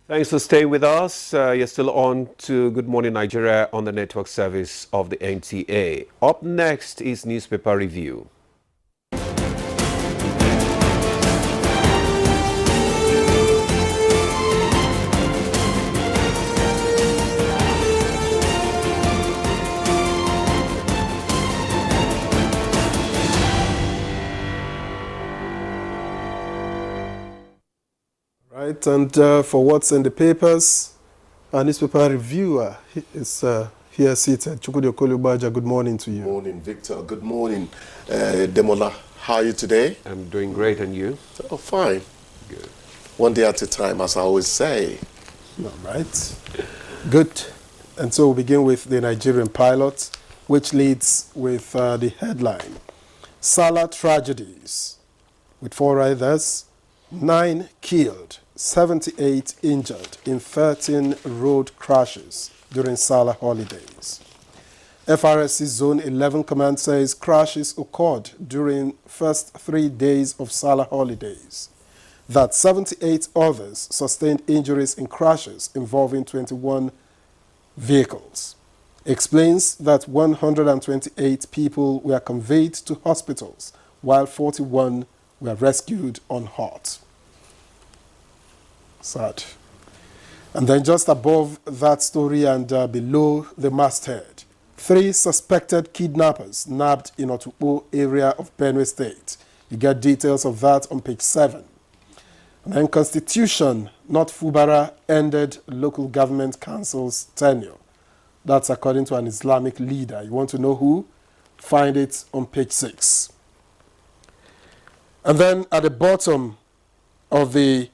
Thanks for staying with us. You're still on to Good Morning Nigeria on the network service of the NTA. Up next is newspaper review. Right, and for what's in the papers, our newspaper reviewer is here seated. Chukwudi Okolubaja, good morning to you. Good morning, Victor. Good morning, Demola. How are you today? I'm doing great, and you? Oh, fine. Good. One day at a time, as I always say. All right, good. And so we'll begin with the Nigerian pilot, which leads with the headline, Salah tragedies, with 4 riders, 9 killed, 78 injured in 13 road crashes during Salah holidays. FRSC Zone 11 Command says crashes occurred during first 3 days of Salah holidays. That 78 others sustained injuries in crashes involving 21 vehicles. Explains that 128 people were conveyed to hospitals while 41 were rescued unhurt. Sad. And then just above that story and below the masthead, 3 suspected kidnappers nabbed in Otukpo area of Benue State. You get details of that on page 7. And then Constitution, not Fubara, ended local government council's tenure. That's according to an Islamic leader. You want to know who? Find it on page 6. And then at the bottom of the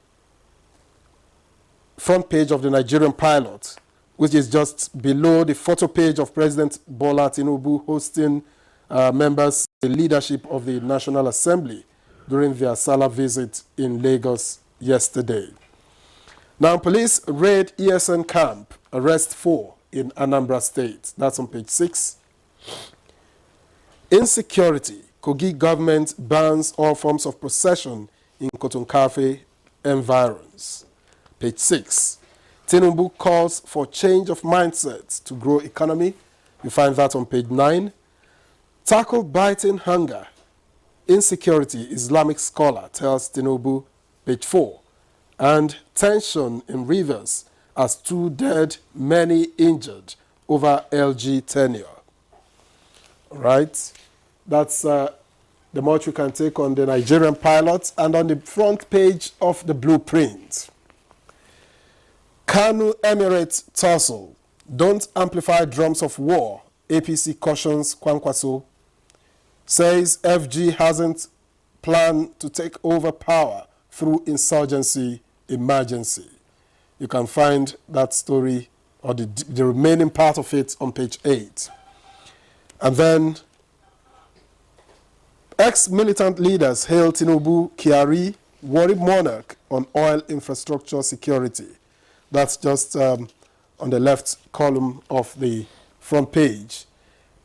front page of the Nigerian pilot, which is just below the photo page of President Bola Tinubu hosting members, the leadership of the National Assembly during their Salah visit in Lagos yesterday. Now, police raid ESN camp, arrest 4 in Anambra State. That's on page 6. Insecurity. Kogi government bans all forms of procession in Kotonkafe environs. Page 6. Tinubu calls for change of mindset to grow economy. You find that on page 9. Tackle biting hunger. Insecurity, Islamic scholar tells Tinubu, page 4. And tension in Rivers as 2 dead, many injured over LG tenure. All right. That's the much we can take on the Nigerian pilots. And on the front page of the blueprint, Kanu Emirates tussle. Don't amplify drums of war. APC cautions Kwankwaso. Says FG hasn't planned to take over power through insurgency emergency. You can find that story or the remaining part of it on page 8. And then ex-militant leaders hail Tinubu, Kiari, worried monarch on oil infrastructure security. That's just on the left column of the front page.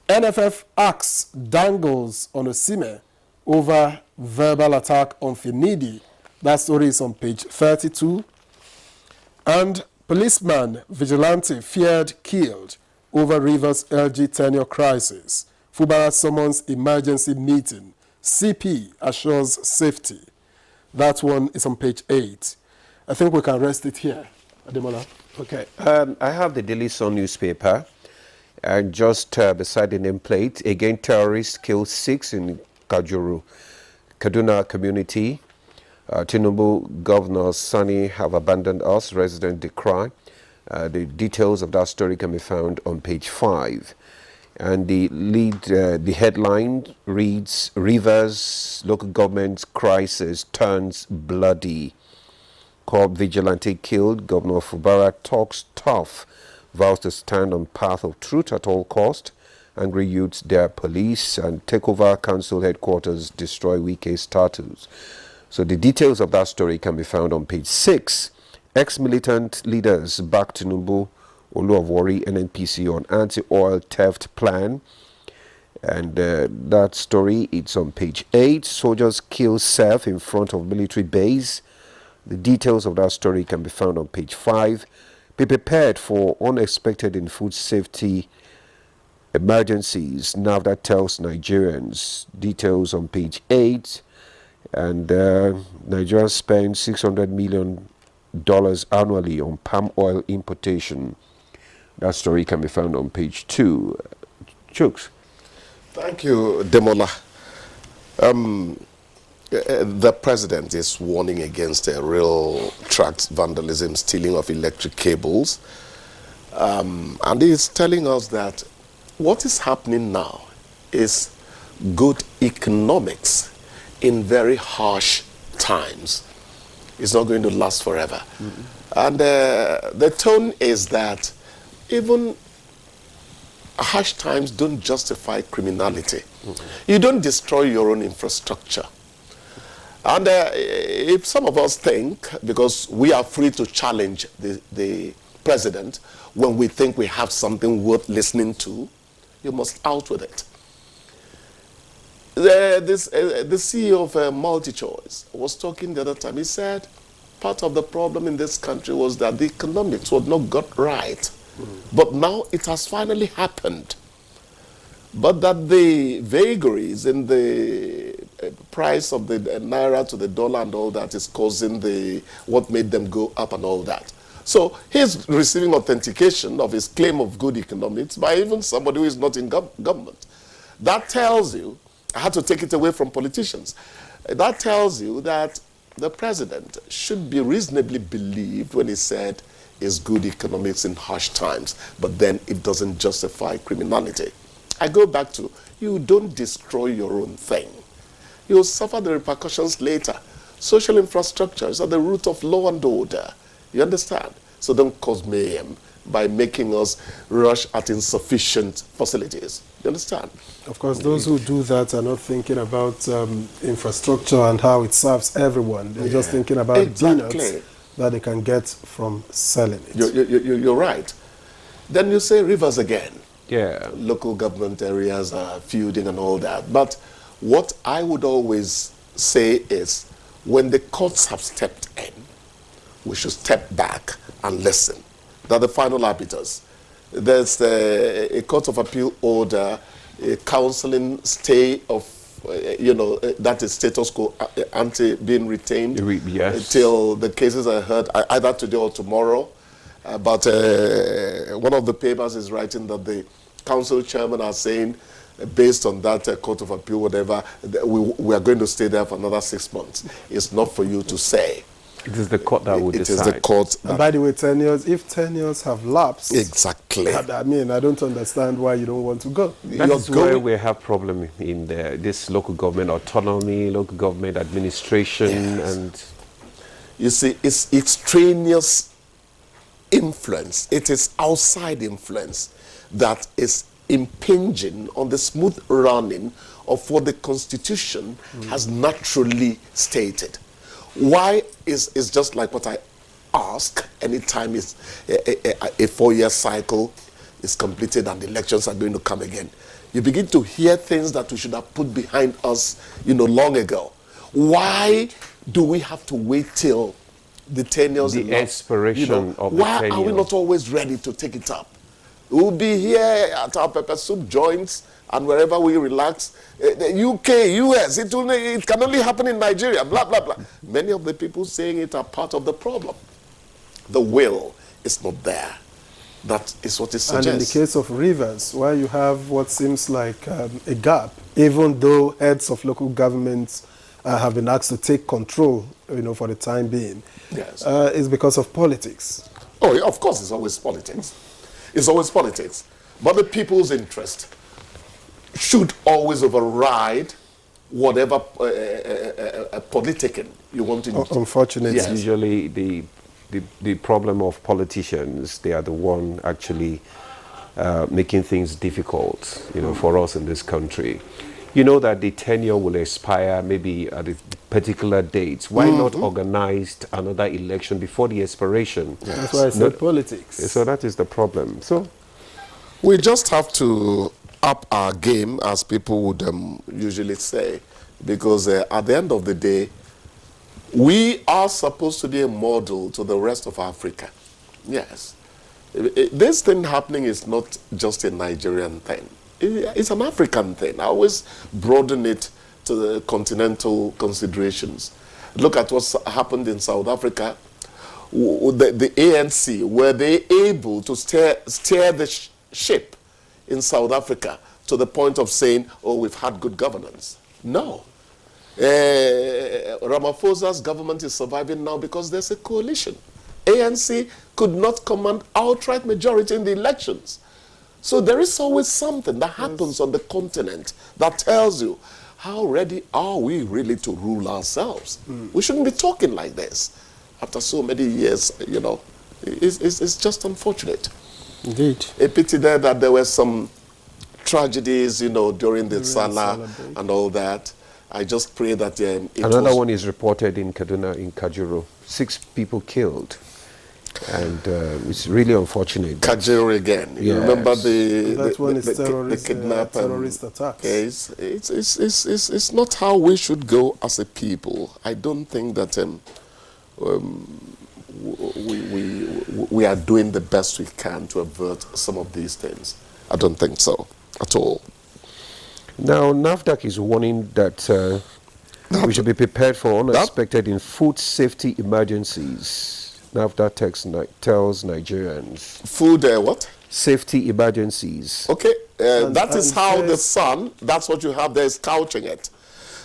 NFF axe dangles on Osime over verbal attack on Finidi. That story is on page 32. And policeman vigilante feared killed over Rivers LG tenure crisis. Fubara summons emergency meeting. CP assures safety. That one is on page 8. I think we can rest it here. Ademola. Okay. I have the Daily Sun newspaper, and just beside the nameplate, again, terrorists kill 6 in Kajuru, Kaduna community. Tinubu Governor Sani have abandoned us, residents decry. The details of that story can be found on page 5. And the headline reads, Rivers local government crisis turns bloody. Corp vigilante killed, Governor Fubara talks tough, vows to stand on path of truth at all cost. Angry youths dare police and take over council headquarters, destroy Wike status. So the details of that story can be found on page 6. Ex-militant leaders back Tinubu, Oluwari, NNPC on anti-oil theft plan. And that story, it's on page 8. Soldiers kill self in front of military base. The details of that story can be found on page 5. Be prepared for unexpected in food safety emergencies. NAFDA tells Nigerians. Details on page 8. And Nigeria spends $600 million annually on palm oil importation. That story can be found on page 2. Chooks. Thank you, Demola. The president is warning against real tract vandalism, stealing of electric cables. And he's telling us that what is happening now is good economics in very harsh times. It's not going to last forever. And the tone is that even harsh times don't justify criminality. You don't destroy your own infrastructure. And if some of us think, because we are free to challenge the president when we think we have something worth listening to, you must out with it. The CEO of MultiChoice was talking the other time. He said part of the problem in this country was that the economics was not got right. But now it has finally happened. But that the vagaries in the price of the naira to the dollar and all that is causing what made them go up and all that. So he's receiving authentication of his claim of good economics by even somebody who is not in government. That tells you, I had to take it away from politicians, that tells you that the president should be reasonably believed when he said is good economics in harsh times, but then it doesn't justify criminality. I go back to, you don't destroy your own thing. You'll suffer the repercussions later. Social infrastructures are the root of law and order. You understand? So don't cause mayhem by making us rush at insufficient facilities. You understand? Of course, those who do that are not thinking about infrastructure and how it serves everyone. They're just thinking about peanuts that they can get from selling it. You're right. Then you say rivers again. Yeah. Local government areas are feuding and all that. But what I would always say is when the courts have stepped in, we should step back and listen. They're the final arbiters. There's a Court of Appeal order, a counseling stay of, that is status quo ante being retained till the cases are heard either today or tomorrow. But one of the papers is writing that the council chairman are saying, based on that Court of Appeal, whatever, we are going to stay there for another 6 months. It's not for you to say. It is the court that will decide. It is the court. And by the way, tenures, if tenures have lapsed, exactly. I mean, I don't understand why you don't want to go. That's where we have problem in this local government autonomy, local government administration, and you see, it's extraneous influence. It is outside influence that is impinging on the smooth running of what the Constitution has naturally stated. Why is just like what I ask anytime is a 4-year cycle is completed and the elections are going to come again. You begin to hear things that we should have put behind us, long ago. Why do we have to wait till the tenures? The expiration of the why tenure. are we not always ready to take it up? We'll be here at our pepper soup joints and wherever we relax. The UK, US, it can only happen in Nigeria, blah, blah, blah. Many of the people saying it are part of the problem. The will is not there. That is what it suggests. And in the case of rivers, where you have what seems like a gap, even though heads of local governments have been asked to take control, for the time being, yes, is because of politics. Oh, yeah, of course, it's always politics. It's always politics. But the people's interest should always override whatever politicking you want to do. Unfortunately. Yes. Usually the problem of politicians, they are the one actually making things difficult, for us in this country. You know that the tenure will expire maybe at a particular date. Why not organize another election before the expiration? Yes. That's why I said politics. So that is the problem. So we just have to up our game, as people would usually say, because at the end of the day, We are supposed to be a model to the rest of Africa. Yes. This thing happening is not just a Nigerian thing. It's an African thing. I always broaden it to the continental considerations. Look at what's happened in South Africa. The ANC, were they able to steer the ship in South Africa to the point of saying, oh, we've had good governance? No. Ramaphosa's government is surviving now because there's a coalition. ANC could not command outright majority in the elections. So there is always something that happens on the continent that tells you, how ready are we really to rule ourselves? We shouldn't be talking like this after so many years, you know. It's just unfortunate. Indeed. A pity there that there were some tragedies, you know, during the Salah and all that. I just pray that another one is reported in Kaduna, in Kajuru. 6 people killed. And it's really unfortunate. Kajuru again. You remember the kidnap terrorist attacks. Case. It's not how we should go as a people. I don't think that we are doing the best we can to avert some of these things. I don't think so at all. Now, NAFDAC is warning that we should be prepared for unexpected in food safety emergencies. NAFDAC tells Nigerians. Food what? Safety emergencies. Okay, that is how the Sun, that's what you have there, is couching it.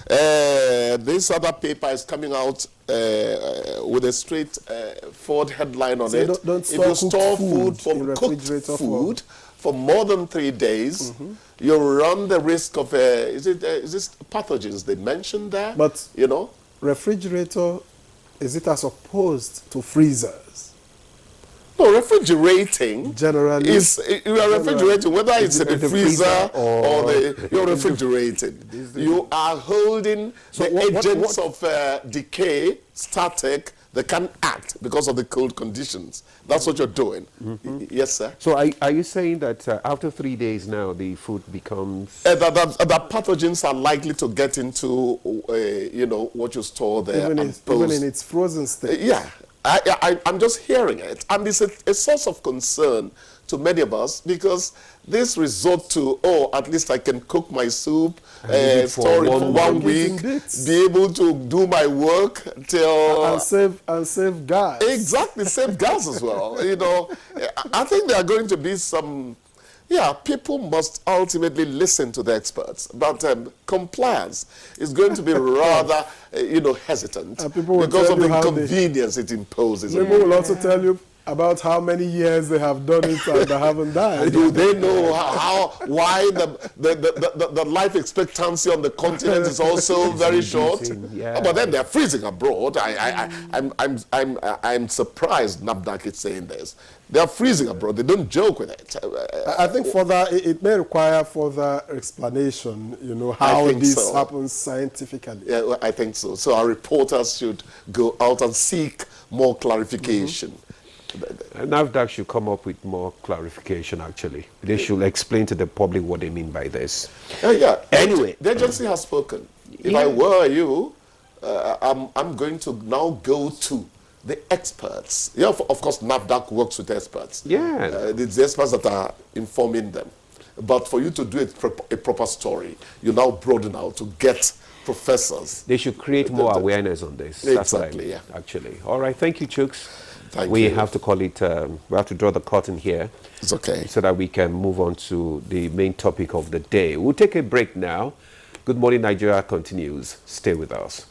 This other paper is coming out with a straightforward headline on it. Don't if you store food from cooked food for more than 3 days, you run the risk of is this pathogens they mentioned there? But you know, refrigerator, is it as opposed to freezers? No, refrigerating generally is you are refrigerating, whether it's in the freezer or you're refrigerating. You are holding the agents of decay static. They can act because of the cold conditions. That's what you're doing. Yes, sir. So are you saying that after 3 days now, the food becomes... that pathogens are likely to get into, you know, what you store there. Even in its frozen state. Yeah. I'm just hearing it. And it's a source of concern to many of us because this resort to, oh, at least I can cook my soup, store it for 1 week, be able to do my work till... And save gas. Exactly, save gas as well. You know, I think there are going to be some... Yeah, people must ultimately listen to the experts, but compliance is going to be rather, you know, hesitant because of the inconvenience it imposes. People will also tell you about how many years they have done it and they haven't died. Do they know why the life expectancy on the continent is also very short? Yeah. But then they're freezing abroad. I'm surprised NAFDAC is saying this. They're freezing abroad. They don't joke with it. I think it may require further explanation, you know, how this happens scientifically. Yeah, I think so. So our reporters should go out and seek more clarification. NAFDAC should come up with more clarification, actually. They should explain to the public what they mean by this. Yeah. Anyway. The agency has spoken. If I were you, I'm going to now go to the experts. Yeah, of course, NAFDAC works with experts. Yeah. It's the experts that are informing them. But for you to do a proper story, you now broaden out to get professors. They should create more awareness on this. Exactly, that's what I mean, actually. All right, thank you, Chooks. We have to call it, we have to draw the curtain here. It's okay. So that we can move on to the main topic of the day. We'll take a break now. Good Morning Nigeria continues. Stay with us.